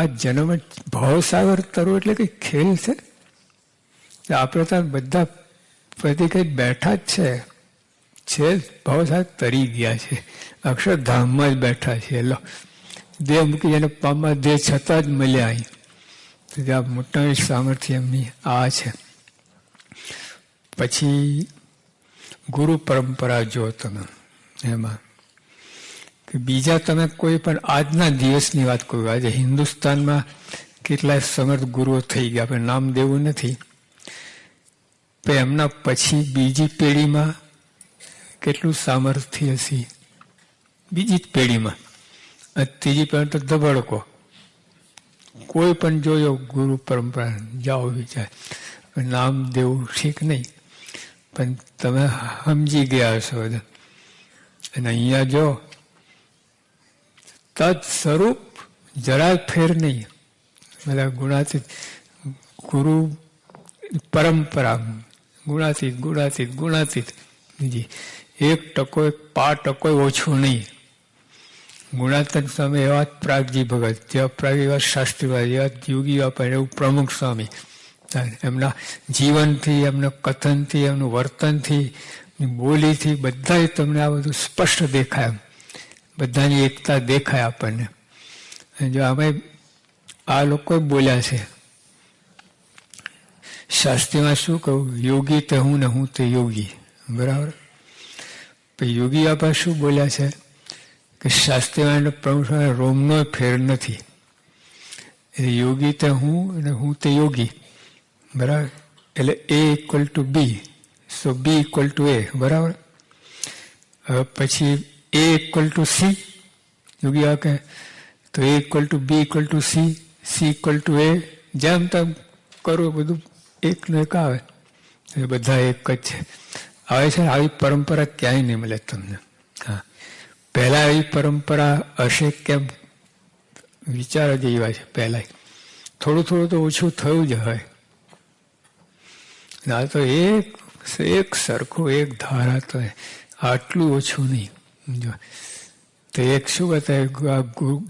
આ જન્મ ભવસાગર તરવું એટલે કઈ ખેલ છે? આપણે તો બધા બધી કઈ બેઠા જ છે ભવસાગર તરી ગયા છે, અક્ષરધામમાં જ બેઠા છે. લો દેહ મૂકી એને પામવા દેહ છતાં જ મળ્યા અહીં. આ મોટા સામર્થ્ય એમની આ છે. પછી ગુરુ પરંપરા જો તમે એમાં કે બીજા તમે કોઈ પણ આજના દિવસની વાત કરો, આજે હિન્દુસ્તાનમાં કેટલાય સમર્થ ગુરુઓ થઈ ગયા, આપણે નામ દેવું નથી, પણ એમના પછી બીજી પેઢીમાં કેટલું સામર્થ્ય હશે, બીજી જ પેઢીમાં. ત્રીજી પેઢી તો ધબડકો. કોઈ પણ જોયો ગુરુ પરંપરા જાઓ વિચાર, નામ દેવું ઠીક નહીં, પણ તમે સમજી ગયા હશો બધા. અને અહીંયા જો તદ સ્વરૂપ જરાય ફેર નહીં, બધા ગુણાતીત ગુરુ પરંપરા, ગુણાતીત ગુણાતીત ગુણાતીત. બીજી 1% 5% ઓછું નહીં. ગુણાતીત સ્વામી એવા જ પ્રાગજી ભગત, જેવા પ્રાગ એવા શાસ્ત્રીવાદ, એવા યોગી આપણે એવું પ્રમુખ સ્વામી. એમના જીવનથી, એમના કથનથી, એમનું વર્તનથી, બોલીથી બધા તમને આ બધું સ્પષ્ટ દેખાય. બધાની એકતા દેખાય આપણને. જો અમે આ લોકો બોલ્યા છે શાસ્ત્રીમાં, શું કહું, યોગી તે હું ને હું તે યોગી, બરાબર. પછી યોગી આપણે શું બોલ્યા છે કે શાસ્ત્રીમાં પ્રમુખ રોમનો ફેર નથી. એટલે યોગી તે હું અને હું તે યોગી, બરાબર. એટલે A = B, so B = A, બરાબર. હવે પછી A = C, યોગી આ કહે તો A = B = C, C = A, જેમ તેમ કરો બધું એકનો એક આવે, એ બધા એક જ છે. આવે છે આવી પરંપરા ક્યાંય નહીં મળે તમને. હા, પહેલા એવી પરંપરા હશે કેમ વિચાર જ એવા છે. પહેલા થોડું થોડું તો ઓછું થયું જ હોય. ના તો એક સરખું એક ધારા તો આટલું ઓછું નહીં. જો તો એક શું બતાવે,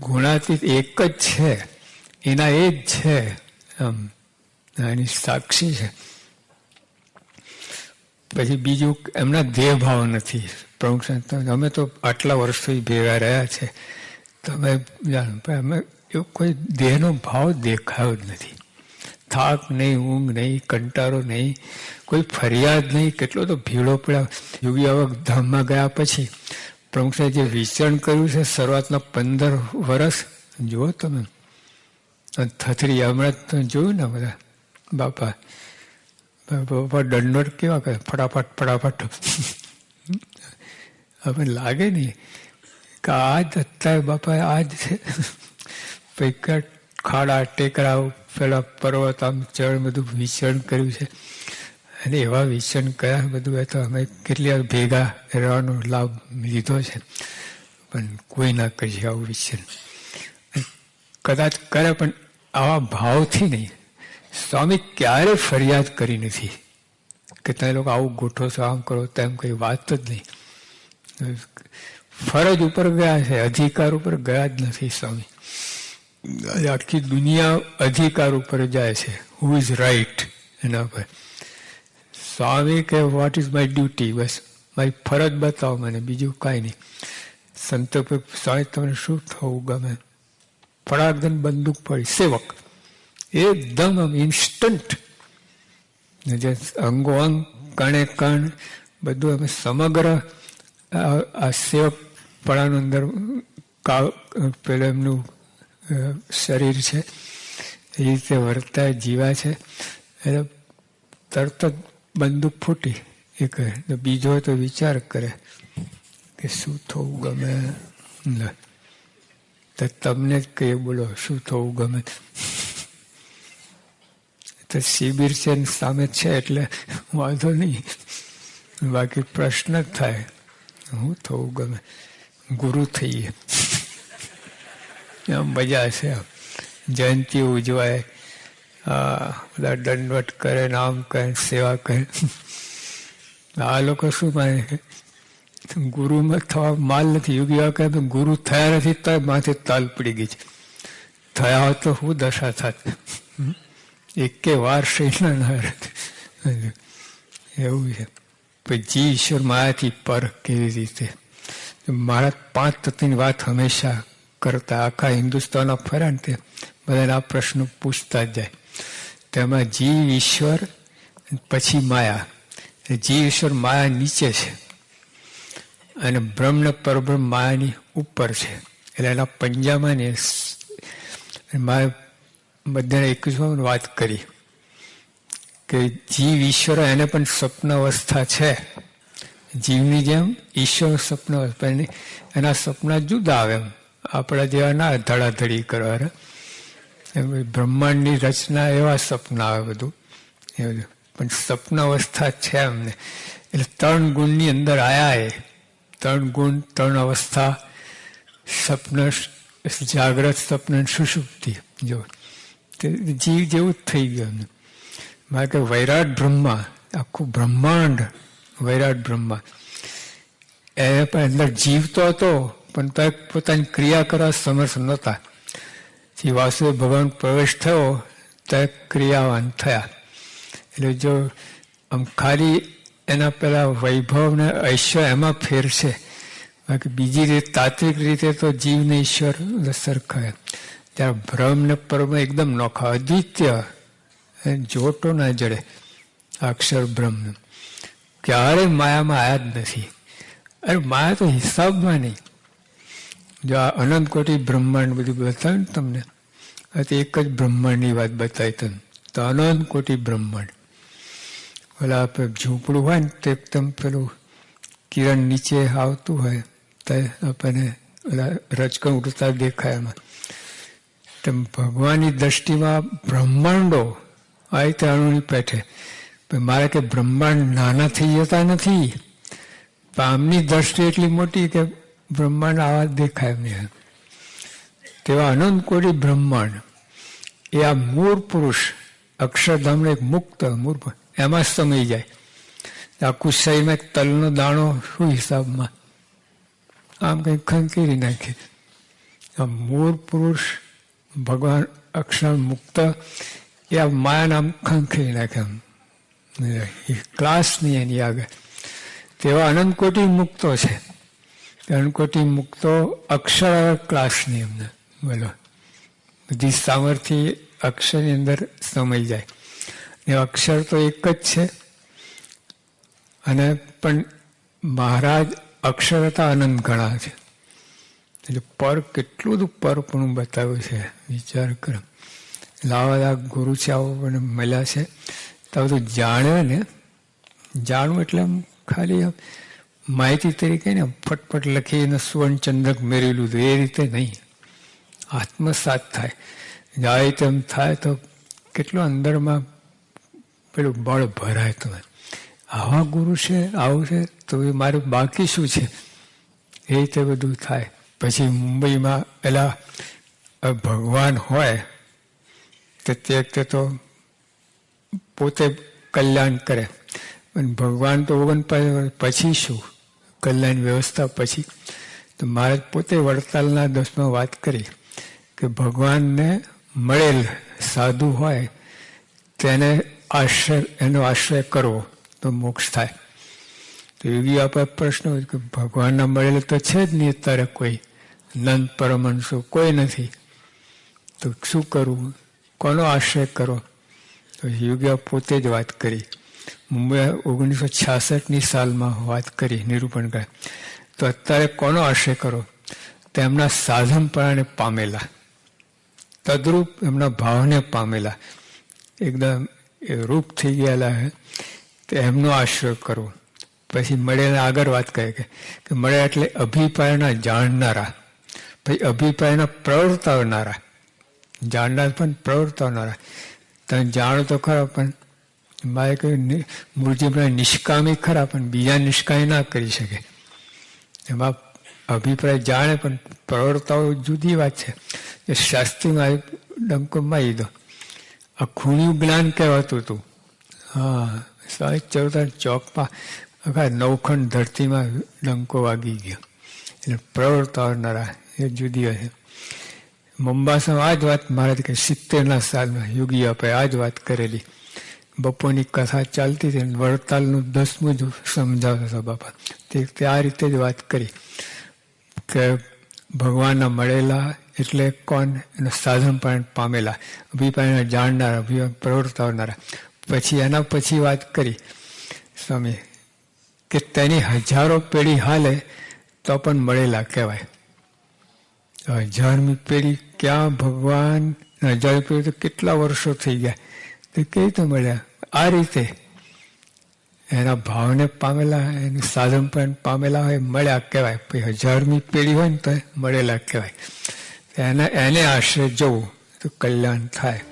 ગુણાતીત એક જ છે, એના એ જ છે, આમ એની સાક્ષી છે. પછી બીજું એમના દેહ ભાવ નથી. પ્રમુખ અમે તો આટલા વર્ષથી ભેગા રહ્યા છે, તમે જાણો, અમે એવો કોઈ દેહનો ભાવ દેખાયો જ નથી. થાક નહીં, ઊંઘ નહીં, કંટાળો નહીં, કોઈ ફરિયાદ નહીં. કેટલો તો ભીડો પડ્યા. યોગી આવક ધામમાં ગયા પછી પ્રમુખ સાહેબ જે વિચરણ કર્યું છે શરૂઆતના 15 વર્ષ જુઓ તમે. થથરી હમણાં તો જોયું ને બધા બાપા દંડોટ કેવા કરે, ફટાફટ ફટાફટ. હવે લાગે નહીં કે આજ અત્યારે બાપા આજ છે. પૈકા ખાડા ટેકરા પેલા પર્વત આમ ચડ બધું વિચરણ કર્યું છે. અને એવા વિચરણ કર્યા બધું. એ તો અમે કેટલી વાર ભેગા રહેવાનો લાભ લીધો છે, પણ કોઈ ના કરી આવું વિચરણ. કદાચ કરે પણ આવા ભાવથી નહીં. સ્વામી ક્યારે ફરિયાદ કરી નથી કે તમે લોકો આવું ગોઠવો છો, આમ કરો, તેમ કઈ વાત જ નહીં. ફરજ ઉપર ગયા છે, અધિકાર ઉપર ગયા જ નથી સ્વામી. આખી દુનિયા અધિકાર ઉપર જાય છે, હુ ઇઝ રાઈટ એના પર. સ્વામી કે વોટ ઇઝ માય ડ્યુટી, બસ મારી ફરજ બતાવો મને, બીજું કાંઈ નહીં. સંતો સ્વામી તમને શું થવું ગમે, ફટાકદન બંદૂક પડી, સેવક એકદમ આમ ઇન્સ્ટન્ટ, જે અંગો અંગ કણે કણ બધું અમે સમગ્ર આ સેવક પડાનું અંદર પેલું એમનું શરીર છે એ રીતે વર્તાય જીવા છે. એટલે તરત જ બંદૂક ફૂટી એ કહે, બીજો તો વિચાર કરે કે શું થવું ગમે. તો તમને જ કહીએ, બોલો શું થવું ગમે. તો શિબિર છે સામે છે એટલે વાંધો નહીં, બાકી પ્રશ્ન જ થાય હું થવું ગમે. ગુરુ થઈએ આમ મજા છે. જયંતિ ઉજવાય, બધા દંડવટ કરે, નામ કરે, સેવા કરે. આ લોકો શું માને કે ગુરુમાં થવા માલ નથી. યોગી કહે ગુરુ થયા નથી તો માથે તાલ પડી ગઈ છે. થયા હોત તો શું દશા થાત? એકે વાર શૈલા ના એવું છે. પછી જી ઈશ્વર માયાથી પર કેવી રીતે? મારા 5 તત્વની વાત હંમેશા કરતા, આખા હિન્દુસ્તાનમાં ફર્યા ને તે બધાને આ પ્રશ્નો પૂછતા જ જાય. તેમાં જીવ ઈશ્વર પછી માયા. જીવ ઈશ્વર માયા નીચે છે અને બ્રહ્મ ને પરબ્રહ્મ માયાની ઉપર છે. એટલે એના પંજામાં ને મારે બધાને એક જ વાત કરી કે જીવ ઈશ્વર એને પણ સ્વપ્ન અવસ્થા છે. જીવની જેમ ઈશ્વર સ્વપ્ન અવસ્થા, એના સપના જુદા આવે. એમ આપણા જેવા ના ધડાધડી કરવા. બ્રહ્માંડની રચના એવા સપના આવે બધું એ બધું, પણ સ્વપ્ન અવસ્થા છે એમને. એટલે 3 ગુણની અંદર આયા એ 3 ગુણ, 3 અવસ્થા, સ્વપ્ન, જાગ્રત, સ્વપ્ન, સુષુપ્તિ. જો જીવ જેવું જ થઈ ગયું એમને. મારે કે વૈરાટ બ્રહ્મા, આખું બ્રહ્માંડ વૈરાટ બ્રહ્મા, એ પણ અંદર જીવતો હતો પણ તો પોતાની ક્રિયા કરવા સમર્થ નહોતા. જે વાસુદેવ ભગવાન પ્રવેશ થયો તો ક્રિયાવાન થયા. એટલે જો આમ ખાલી એના પેલા વૈભવ ને ઐશ્વર્ય એમાં ફેર છે, બાકી બીજી રીતે તાત્વિક રીતે તો જીવ ને ઈશ્વર સરખા. ત્યારે બ્રહ્મ ને પરમ એકદમ નોખા, અદ્વિતીય, જોટો ના જડે અક્ષર બ્રહ્મ. ક્યારે માયામાં આયા જ નથી. અરે માયા તો હિસાબમાં નહીં. જો આ અનંત કોટી બ્રહ્માંડ બધું બતાવ્યું ને તમને, તો એક જ બ્રહ્માંડની વાત બતાવી તમને. તો અનંત કોટી બ્રહ્માંડ, ઓલા ઝૂંપડું હોય ને તો એકદમ પેલું કિરણ નીચે આવતું હોય તો આપણને ઓલા રચકણ ઉડતા દેખાય. એમાં તેમ ભગવાનની દ્રષ્ટિમાં બ્રહ્માંડો આ રીતે અણુની પેઠે. મારે કે બ્રહ્માંડ નાના થઈ જતા નથી, પણ આમની દ્રષ્ટિ એટલી મોટી કે બ્રહ્માંડ આવા દેખાય એમને. તેવા અનંત કોટી બ્રહ્માંડ એ આ મૂળ પુરુષ અક્ષરધામનો એક મુક્ત મૂળ એમાં સમાઈ જાય. આખું શરીરમાં એક તલનો દાણો શું હિસાબમાં આમ કંઈક ખંખેરી નાખે. આ મૂળ પુરુષ ભગવાન અક્ષર મુક્ત એ આ માયાને આમ ખંખેરી નાખે. આમ ક્લાસ નહીં એની આગળ. તેવા અનંત કોટી મુક્તો છે. અનંત કોટી મુક્તો અક્ષર ક્લાસ નહીં એમને. બોલો, બધી સામર્થ્ય અક્ષરની અંદર સમાઈ જાય. એ અક્ષર તો એક જ છે. અને પણ મહારાજ અક્ષર હતા અનંત ઘણા છે. એટલે પર કેટલું બધું પરપણું બતાવ્યું છે, વિચાર કરો. લાવા ગુરુ છે આવો પણ મળ્યા છે તો બધું જાણે ને. જાણવું એટલે આમ ખાલી માહિતી તરીકે ને ફટફટ લખીને સુવર્ણચંદ્રક મેળવેલું હતું એ રીતે નહીં. આત્મસાત થાય, જાય તેમ થાય તો કેટલું અંદરમાં પેલું બળ ભરાય. તો આવા ગુરુ છે, આવું છે તો એ મારું બાકી શું છે, એ રીતે બધું થાય. પછી મુંબઈમાં પેલા ભગવાન હોય તો તે વખતે તો પોતે કલ્યાણ કરે, પણ ભગવાન તો 49 પછી શું કલ્યાણ વ્યવસ્થા પછી. તો મહારાજ પોતે વડતાલના 10માં વાત કરી કે ભગવાનને મળેલ સાધુ હોય તેને એનો આશ્રય કરવો તો મોક્ષ થાય. તો એવી આપણે પ્રશ્ન હોય કે ભગવાનના મળેલ તો છે જ નહીં અત્યારે કોઈ, નંદ પરમહંસો કોઈ નથી, તો શું કરવું, કોનો આશ્રય કરો? તો યોગીએ પોતે જ વાત કરી. મુંબઈ 1966ની સાલમાં વાત કરી, નિરૂપણ કરે. તો અત્યારે કોનો આશ્રય કરો? તો એમના સાધનપણાને પામેલા, તદરૂપ એમના ભાવને પામેલા, એકદમ રૂપ થઈ ગયેલા હે, તો એમનો આશ્રય કરવો. પછી મળેલા આગળ વાત કરે કે મળે એટલે અભિપ્રાયના જાણનારા, પછી અભિપ્રાયના પ્રવર્તાવનારા, જાણનાર પણ પ્રવર્તાવનારા. તમે જાણો તો ખરા, પણ મારે કહ્યું મૂળજીભાઈ નિષ્કામી ખરા, પણ બીજા નિષ્કામી ના કરી શકે. એમાં અભિપ્રાય જાણે પણ પ્રવર્તાઓ જુદી વાત છે. એ શાસ્ત્રીમાં ડંકો મારી દો. આ ખૂણ્યું જ્ઞાન કહેવાતું હતું. હા, 14 ચોકમાં આખા નવખંડ ધરતીમાં ડંકો વાગી ગયો. એટલે પ્રવર્તાવનારા એ જુદી હશે. મંબાસામાં આ જ વાત મહારાજ કે 70ના સાલમાં યોગી આપે આ જ વાત કરેલી. બપોરની કથા ચાલતી હતી, વડતાલનું 10મું જ સમજાવતા હતા બાપા. તે આ રીતે જ વાત કરી કે ભગવાનના મળેલા એટલે કોણ? એના સાધન પણ પામેલા, અભિપ્રાયને જાણનારા, અભિપ્રાય પ્રવર્તાવનારા. પછી એના પછી વાત કરી સ્વામી કે તેની હજારો પેઢી હાલે તો પણ મળેલા કહેવાય. 1000મી પેઢી ક્યાં ભગવાન? 1000 પેઢી તો કેટલા વર્ષો થઈ ગયા, તો કેવી રીતે મળ્યા? આ રીતે એના ભાવને પામેલા, એનું સાધન પણ પામેલા હોય, મળ્યા કહેવાય. પછી 1000મી પેઢી હોય ને તો મળેલા કહેવાય. એને આશ્રય જવું તો કલ્યાણ થાય.